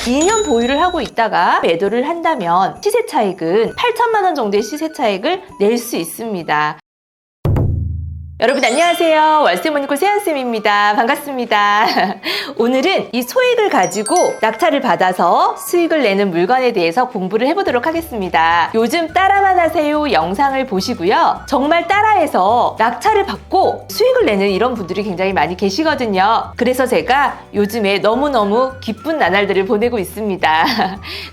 2년 보유를 하고 있다가 매도를 한다면 시세 차익은 8천만 원 정도의 시세 차익을 낼 수 있습니다. 여러분 안녕하세요. 월세모니콜 세연쌤입니다. 반갑습니다. 오늘은 이 소액을 가지고 낙찰을 받아서 수익을 내는 물건에 대해서 공부를 해보도록 하겠습니다. 요즘 따라만 하세요 영상을 보시고요. 정말 따라해서 낙찰을 받고 수익을 내는 이런 분들이 굉장히 많이 계시거든요. 그래서 제가 요즘에 너무너무 기쁜 나날들을 보내고 있습니다.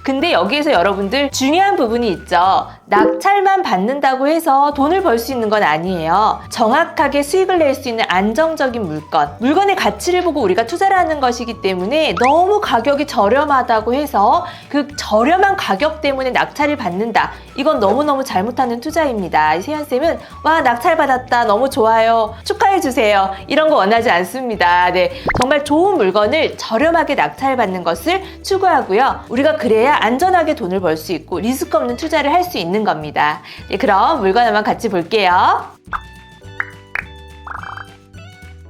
근데 여기에서 여러분들 중요한 부분이 있죠. 낙찰만 받는다고 해서 돈을 벌 수 있는 건 아니에요. 정확하게 수익을 낼 수 있는 안정적인 물건의 가치를 보고 우리가 투자를 하는 것이기 때문에 너무 가격이 저렴하다고 해서 그 저렴한 가격 때문에 낙찰을 받는다. 이건 너무너무 잘못하는 투자입니다. 세연쌤은 와 낙찰 받았다 너무 좋아요 축하해주세요 이런 거 원하지 않습니다. 네, 정말 좋은 물건을 저렴하게 낙찰 받는 것을 추구하고요. 우리가 그래야 안전하게 돈을 벌 수 있고 리스크 없는 투자를 할 수 있는 겁니다. 네, 그럼 물건 한번 같이 볼게요.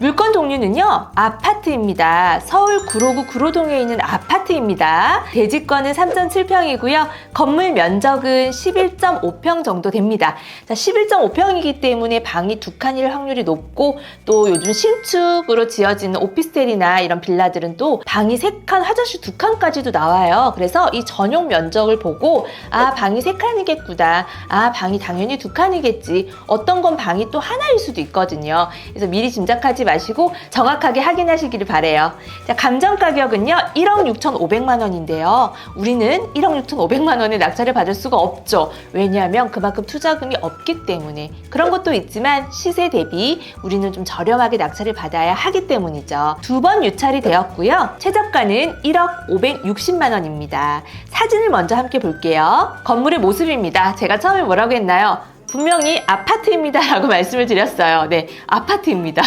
물건 종류는요, 아파트입니다. 서울 구로구 구로동에 있는 아파트입니다. 대지권은 3.7평이고요. 건물 면적은 11.5평 정도 됩니다. 자, 11.5평이기 때문에 방이 2칸일 확률이 높고, 또 요즘 신축으로 지어지는 오피스텔이나 이런 빌라들은 또 방이 3칸, 화장실 2칸까지도 나와요. 그래서 이 전용 면적을 보고 아, 방이 3칸이겠구나. 아, 방이 당연히 2칸이겠지. 어떤 건 방이 또 하나일 수도 있거든요. 그래서 미리 짐작하지 마시고 정확하게 확인하시기를 바래요. 자, 감정 가격은요 1억 6,500만 원인데요. 우리는 1억 6,500만 원의 낙찰을 받을 수가 없죠. 왜냐하면 그만큼 투자금이 없기 때문에. 그런 것도 있지만 시세 대비 우리는 좀 저렴하게 낙찰을 받아야 하기 때문이죠. 2번 유찰이 되었고요. 최저가는 1억 560만 원입니다. 사진을 먼저 함께 볼게요. 건물의 모습입니다. 제가 처음에 뭐라고 했나요? 분명히 아파트입니다 라고 말씀을 드렸어요. 네, 아파트입니다.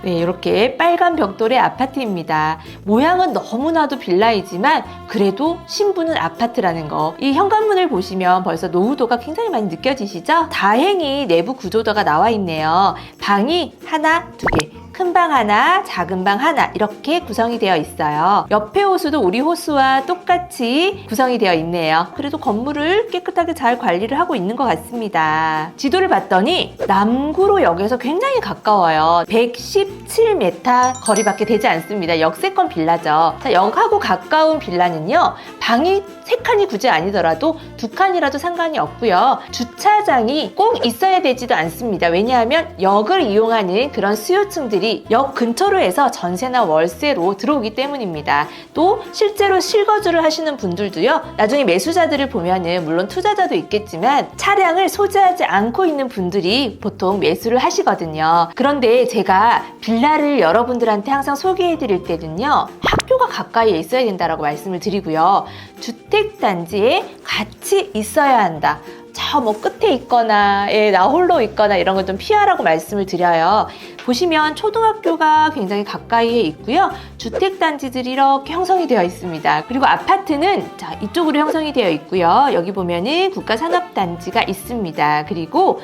네, 이렇게 빨간 벽돌의 아파트입니다. 모양은 너무나도 빌라이지만 그래도 신부는 아파트라는 거. 이 현관문을 보시면 벌써 노후도가 굉장히 많이 느껴지시죠? 다행히 내부 구조도가 나와 있네요. 방이 하나, 2개. 큰 방 하나, 작은 방 하나 이렇게 구성이 되어 있어요. 옆에 호수도 우리 호수와 똑같이 구성이 되어 있네요. 그래도 건물을 깨끗하게 잘 관리를 하고 있는 것 같습니다. 지도를 봤더니 남구로역에서 굉장히 가까워요. 117m 거리밖에 되지 않습니다. 역세권 빌라죠. 자, 역하고 가까운 빌라는요. 방이 3칸이 굳이 아니더라도 2칸이라도 상관이 없고요. 주차장이 꼭 있어야 되지도 않습니다. 왜냐하면 역을 이용하는 그런 수요층들이 역 근처로 해서 전세나 월세로 들어오기 때문입니다. 또 실제로 실거주를 하시는 분들도요. 나중에 매수자들을 보면은 물론 투자자도 있겠지만 차량을 소지하지 않고 있는 분들이 보통 매수를 하시거든요. 그런데 제가 빌라를 여러분들한테 항상 소개해 드릴 때는요. 학교가 가까이에 있어야 된다라고 말씀을 드리고요. 주택단지에 같이 있어야 한다. 저 뭐 끝에 있거나 나 홀로 있거나 이런 건 좀 피하라고 말씀을 드려요. 보시면 초등학교가 굉장히 가까이에 있고요. 주택단지들이 이렇게 형성이 되어 있습니다. 그리고 아파트는 자 이쪽으로 형성이 되어 있고요. 여기 보면은 국가산업단지가 있습니다. 그리고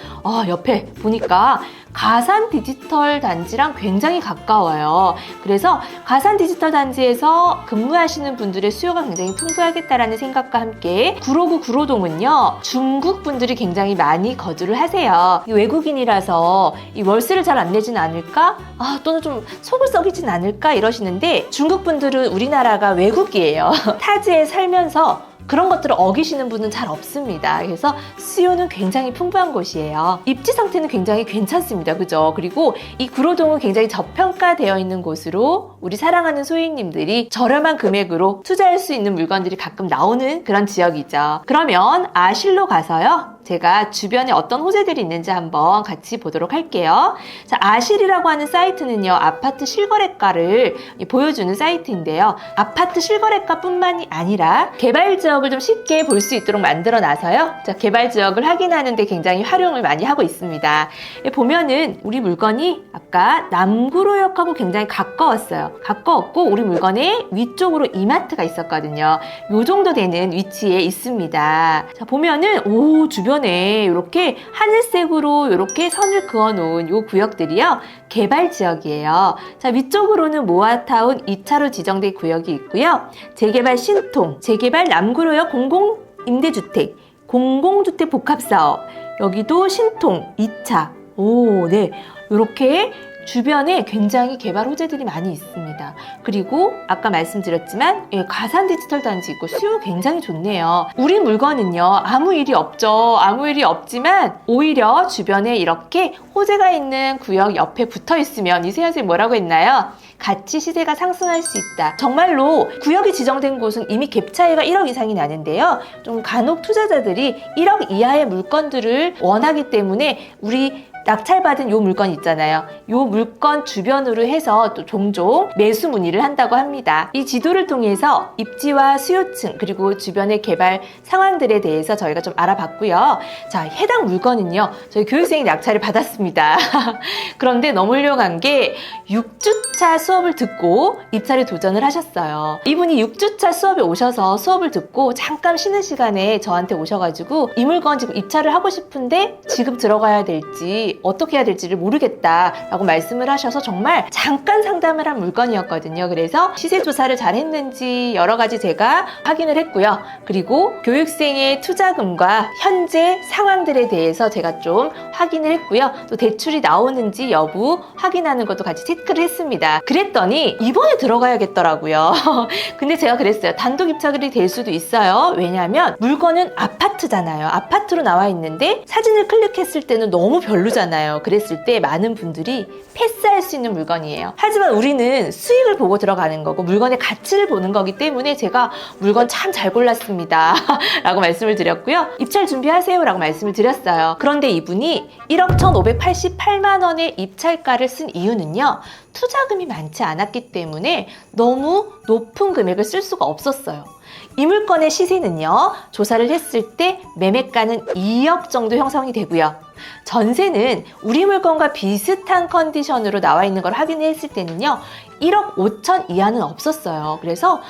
옆에 보니까 가산 디지털 단지랑 굉장히 가까워요. 그래서 가산 디지털 단지에서 근무하시는 분들의 수요가 굉장히 풍부하겠다라는 생각과 함께 구로구 구로동은요. 중국 분들이 굉장히 많이 거주를 하세요. 외국인이라서 이 월세를 잘 안 내진 않을까? 또는 좀 속을 썩이진 않을까? 이러시는데 중국 분들은 우리나라가 외국이에요. 타지에 살면서 그런 것들을 어기시는 분은 잘 없습니다. 그래서 수요는 굉장히 풍부한 곳이에요. 입지 상태는 굉장히 괜찮습니다. 그죠? 그리고 이 구로동은 굉장히 저평가되어 있는 곳으로 우리 사랑하는 소유님들이 저렴한 금액으로 투자할 수 있는 물건들이 가끔 나오는 그런 지역이죠. 그러면 아실로 가서요. 제가 주변에 어떤 호재들이 있는지 한번 같이 보도록 할게요. 자, 아실이라고 하는 사이트는요. 아파트 실거래가를 보여주는 사이트인데요. 아파트 실거래가뿐만이 아니라 개발 지역을 좀 쉽게 볼 수 있도록 만들어 놔서요. 자, 개발 지역을 확인하는 데 굉장히 활용을 많이 하고 있습니다. 보면은 우리 물건이 아까 남구로역하고 굉장히 가까웠어요. 가까웠고 우리 물건의 위쪽으로 이마트가 있었거든요. 요 정도 되는 위치에 있습니다. 자, 보면은 주변 주변에 이렇게 하늘색으로 이렇게 선을 그어놓은 이 구역들이요, 개발 지역이에요. 자, 위쪽으로는 모아타운 2차로 지정된 구역이 있고요. 재개발 신통, 재개발 남구로역 공공임대주택, 공공주택 복합사업, 여기도 신통 2차. 오, 네. 이렇게 주변에 굉장히 개발 호재들이 많이 있습니다. 그리고 아까 말씀드렸지만 가산 디지털 단지 있고 수요 굉장히 좋네요. 우리 물건은요, 아무 일이 없죠. 아무 일이 없지만 오히려 주변에 이렇게 호재가 있는 구역 옆에 붙어 있으면 이세현 선생님 뭐라고 했나요? 가치 시세가 상승할 수 있다. 정말로 구역이 지정된 곳은 이미 갭 차이가 1억 이상이 나는데요. 좀 간혹 투자자들이 1억 이하의 물건들을 원하기 때문에 우리 낙찰받은 요 물건 있잖아요. 요 물건 주변으로 해서 또 종종 매수 문의를 한다고 합니다. 이 지도를 통해서 입지와 수요층 그리고 주변의 개발 상황들에 대해서 저희가 좀 알아봤고요. 자, 해당 물건은요, 저희 교육생이 낙찰을 받았습니다. 그런데 너무 훌륭한 게 6주차 수업을 듣고 입찰에 도전을 하셨어요. 이분이 6주차 수업에 오셔서 수업을 듣고 잠깐 쉬는 시간에 저한테 오셔가지고 이 물건 지금 입찰을 하고 싶은데 지금 들어가야 될지 어떻게 해야 될지를 모르겠다라고 말씀을 하셔서 정말 잠깐 상담을 한 물건이었거든요. 그래서 시세 조사를 잘 했는지 여러 가지 제가 확인을 했고요. 그리고 교육생의 투자금과 현재 상황들에 대해서 제가 좀 확인을 했고요. 또 대출이 나오는지 여부 확인하는 것도 같이 체크를 했습니다. 그랬더니 이번에 들어가야겠더라고요. 근데 제가 그랬어요. 단독 입찰이 될 수도 있어요. 왜냐하면 물건은 아파트잖아요. 아파트로 나와 있는데 사진을 클릭했을 때는 너무 별로잖아요. 그랬을 때 많은 분들이 패스할 수 있는 물건이에요. 하지만 우리는 수익을 보고 들어가는 거고 물건의 가치를 보는 거기 때문에 제가 물건 참 잘 골랐습니다 라고 말씀을 드렸고요. 입찰 준비하세요 라고 말씀을 드렸어요. 그런데 이분이 1억 1,588만 원의 입찰가를 쓴 이유는요, 투자금이 많지 않았기 때문에 너무 높은 금액을 쓸 수가 없었어요. 이 물건의 시세는요, 조사를 했을 때 매매가는 2억 정도 형성이 되고요. 전세는 우리 물건과 비슷한 컨디션으로 나와 있는 걸 확인했을 때는요, 1억 5천 이하는 없었어요. 그래서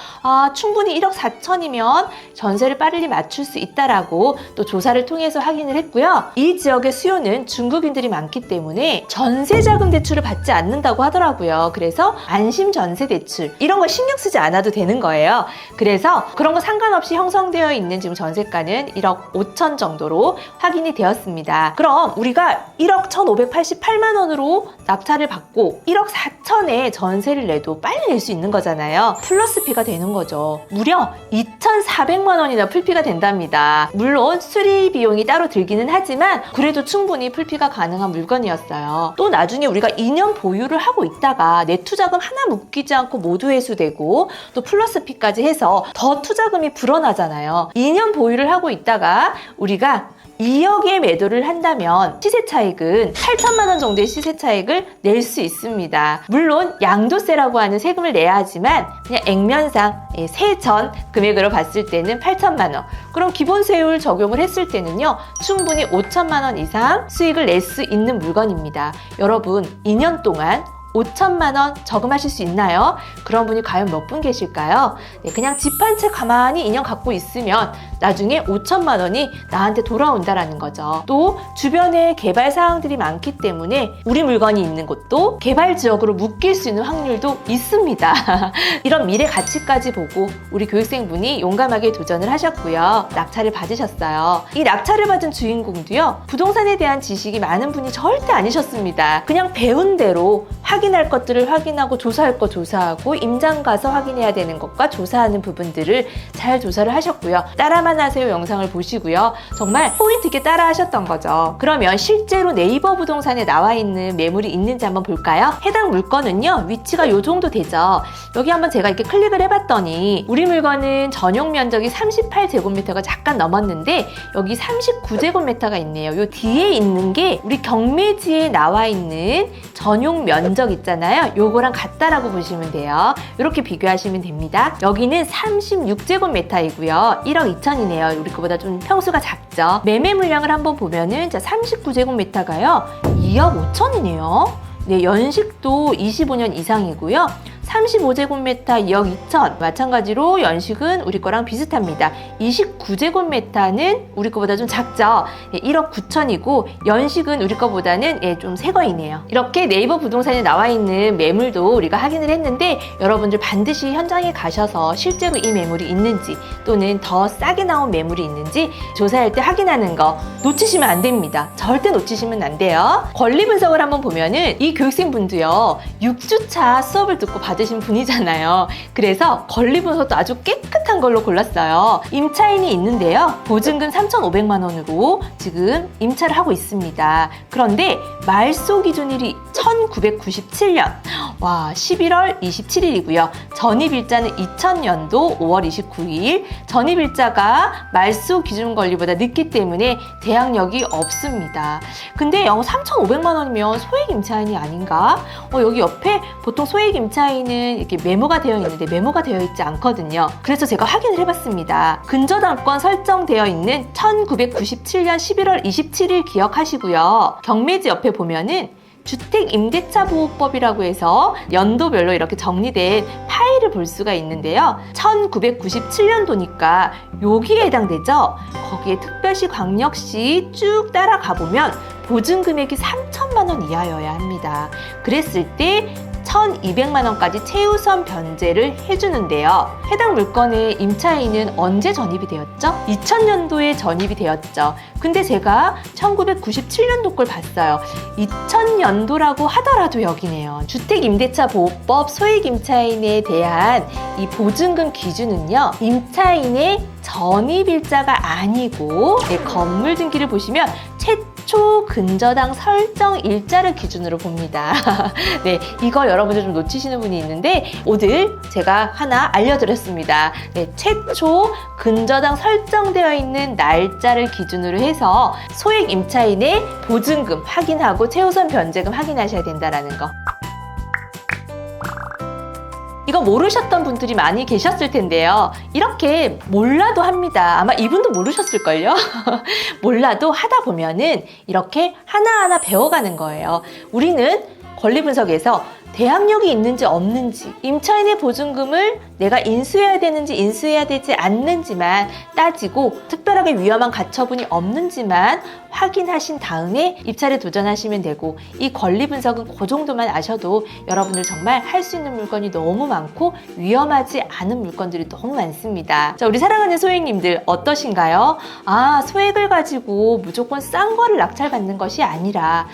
충분히 1억 4천이면 전세를 빨리 맞출 수 있다라고 또 조사를 통해서 확인을 했고요. 이 지역의 수요는 중국인들이 많기 때문에 전세자금 대출을 받지 않는다고 하더라고요. 그래서 안심 전세 대출 이런 거 신경 쓰지 않아도 되는 거예요. 그래서 그런 거 상관없이 형성되어 있는 지금 전세가는 1억 5천 정도로 확인이 되었습니다. 그럼 우리가 1억 1,588만 원으로 낙찰을 받고 1억 4천에 전세를 내도 빨리 낼 수 있는 거잖아요. 플러스 피가 되는 거죠. 무려 2,400만 원이나 풀피가 된답니다. 물론 수리 비용이 따로 들기는 하지만 그래도 충분히 풀피가 가능한 물건이었어요. 또 나중에 우리가 2년 보유를 하고 있다가 내 투자금 하나 묶이지 않고 모두 회수되고 또 플러스 피까지 해서 더 투자금이 불어나잖아요. 2년 보유를 하고 있다가 우리가 2억에 매도를 한다면 시세 차익은 8천만 원 정도의 시세 차익을 낼 수 있습니다. 물론 양도세라고 하는 세금을 내야 하지만 그냥 액면상 세전 금액으로 봤을 때는 8천만 원. 그럼 기본세율 적용을 했을 때는요, 충분히 5천만 원 이상 수익을 낼 수 있는 물건입니다. 여러분, 2년 동안 5천만 원 저금하실 수 있나요? 그런 분이 과연 몇 분 계실까요? 네, 그냥 집 한 채 가만히 2년 갖고 있으면 나중에 5천만 원이 나한테 돌아온다라는 거죠. 또 주변에 개발 사항들이 많기 때문에 우리 물건이 있는 곳도 개발 지역으로 묶일 수 있는 확률도 있습니다. 이런 미래 가치까지 보고 우리 교육생분이 용감하게 도전을 하셨고요. 낙찰을 받으셨어요. 이 낙찰을 받은 주인공도요, 부동산에 대한 지식이 많은 분이 절대 아니셨습니다. 그냥 배운 대로 확인할 것들을 확인하고 조사할 거 조사하고 임장 가서 확인해야 되는 것과 조사하는 부분들을 잘 조사를 하셨고요. 따라만 하세요 영상을 보시고요. 정말 포인트 있게 따라 하셨던 거죠. 그러면 실제로 네이버 부동산에 나와 있는 매물이 있는지 한번 볼까요? 해당 물건은요, 위치가 요 정도 되죠. 여기 한번 제가 이렇게 클릭을 해봤더니 우리 물건은 전용 면적이 38제곱미터가 잠깐 넘었는데 여기 39제곱미터가 있네요. 요 뒤에 있는 게 우리 경매지에 나와 있는 전용 면적 있잖아요. 요거랑 같다라고 보시면 돼요. 이렇게 비교하시면 됩니다. 여기는 36제곱미터이고요. 1억 2천이네요. 우리 거보다 좀 평수가 작죠. 매매 물량을 한번 보면은 39제곱미터가요. 2억 5천이네요. 네, 연식도 25년 이상이고요. 35제곱미터 2억 2천. 마찬가지로 연식은 우리 거랑 비슷합니다. 29제곱미터는 우리 거보다 좀 작죠. 1억 9천이고 연식은 우리 거보다는 좀 새 거이네요. 이렇게 네이버 부동산에 나와 있는 매물도 우리가 확인을 했는데 여러분들 반드시 현장에 가셔서 실제로 이 매물이 있는지 또는 더 싸게 나온 매물이 있는지 조사할 때 확인하는 거 놓치시면 안 됩니다. 절대 놓치시면 안 돼요. 권리 분석을 한번 보면은 이 교육생 분도요 6주차 수업을 듣고 받으신 분이잖아요. 그래서 권리 분석도 아주 깨끗한 걸로 골랐어요. 임차인이 있는데요. 보증금 3,500만 원으로 지금 임차를 하고 있습니다. 그런데 말소 기준일이 1997년 11월 27일이고요. 전입일자는 2000년도 5월 29일. 전입일자가 말소 기준 권리보다 늦기 때문에 대항력이 없습니다. 근데 3,500만 원이면 소액 임차인이 아닌가? 여기 옆에 보통 소액 임차인은 이렇게 메모가 되어 있는데 메모가 되어 있지 않거든요. 그래서 제가 확인을 해봤습니다. 근저당권 설정되어 있는 1997년 11월 27일 기억하시고요. 경매지 옆에 보면은 주택임대차보호법이라고 해서 연도별로 이렇게 정리된 파일을 볼 수가 있는데요. 1997년도니까 여기에 해당되죠. 거기에 특별시, 광역시 쭉 따라가 보면 보증금액이 3천만 원 이하여야 합니다. 그랬을 때 1,200만 원까지 최우선 변제를 해주는데요. 해당 물건의 임차인은 언제 전입이 되었죠? 2000년도에 전입이 되었죠. 근데 제가 1997년도 걸 봤어요. 2000년도라고 하더라도 여기네요. 주택임대차보호법 소액임차인에 대한 이 보증금 기준은요. 임차인의 전입일자가 아니고 건물 등기를 보시면 최초 근저당 설정 일자를 기준으로 봅니다. 네, 이거 여러분들 좀 놓치시는 분이 있는데 오늘 제가 하나 알려드렸습니다. 네, 최초 근저당 설정되어 있는 날짜를 기준으로 해서 소액 임차인의 보증금 확인하고 최우선 변제금 확인하셔야 된다는 거. 이거 모르셨던 분들이 많이 계셨을 텐데요. 이렇게 몰라도 합니다. 아마 이분도 모르셨을걸요? 몰라도 하다 보면은 이렇게 하나하나 배워가는 거예요. 우리는 권리 분석에서 대항력이 있는지 없는지, 임차인의 보증금을 내가 인수해야 되는지 인수해야 되지 않는지만 따지고 특별하게 위험한 가처분이 없는지만 확인하신 다음에 입찰에 도전하시면 되고, 이 권리 분석은 그 정도만 아셔도 여러분들 정말 할 수 있는 물건이 너무 많고 위험하지 않은 물건들이 너무 많습니다. 자, 우리 사랑하는 소액님들 어떠신가요? 소액을 가지고 무조건 싼 거를 낙찰받는 것이 아니라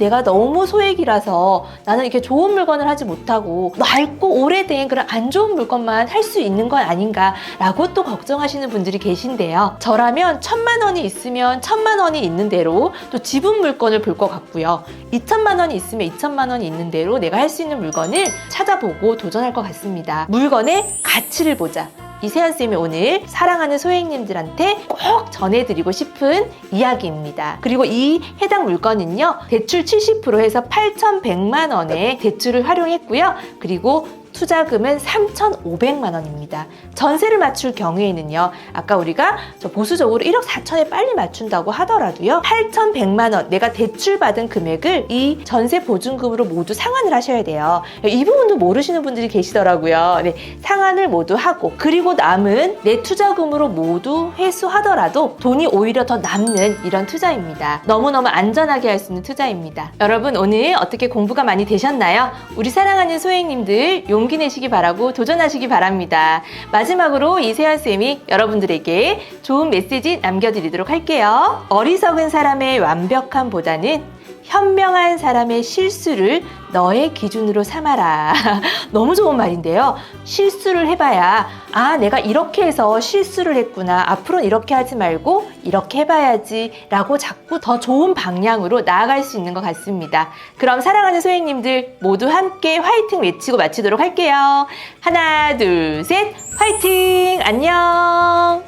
내가 너무 소액이라서 나는 이렇게 좋은 물건을 하지 못하고 낡고 오래된 그런 안 좋은 물건만 할 수 있는 건 아닌가 라고 또 걱정하시는 분들이 계신데요. 저라면 1,000만 원이 있으면 1,000만 원이 있는 대로 또 지분 물건을 볼 것 같고요. 2,000만 원이 있으면 2,000만 원이 있는 대로 내가 할 수 있는 물건을 찾아보고 도전할 것 같습니다. 물건의 가치를 보자. 이세연쌤이 오늘 사랑하는 소액님들한테 꼭 전해드리고 싶은 이야기입니다. 그리고 이 해당 물건은요, 대출 70% 해서 8,100만 원의 대출을 활용했고요. 그리고 투자금은 3,500만 원입니다. 전세를 맞출 경우에는요, 아까 우리가 보수적으로 1억 4천에 빨리 맞춘다고 하더라도요, 8,100만 원 내가 대출받은 금액을 이 전세 보증금으로 모두 상환을 하셔야 돼요. 이 부분도 모르시는 분들이 계시더라고요. 네, 상환을 모두 하고 그리고 남은 내 투자금으로 모두 회수하더라도 돈이 오히려 더 남는 이런 투자입니다. 너무너무 안전하게 할 수 있는 투자입니다. 여러분 오늘 어떻게 공부가 많이 되셨나요? 우리 사랑하는 소액님들 용기 내시기 바라고 도전하시기 바랍니다. 마지막으로 이세연쌤이 여러분들에게 좋은 메시지 남겨드리도록 할게요. 어리석은 사람의 완벽함보다는 현명한 사람의 실수를 너의 기준으로 삼아라. 너무 좋은 말인데요. 실수를 해봐야 내가 이렇게 해서 실수를 했구나. 앞으로는 이렇게 하지 말고 이렇게 해봐야지 라고 자꾸 더 좋은 방향으로 나아갈 수 있는 것 같습니다. 그럼 사랑하는 소액님들 모두 함께 화이팅 외치고 마치도록 할게요. 하나, 둘, 셋, 화이팅! 안녕!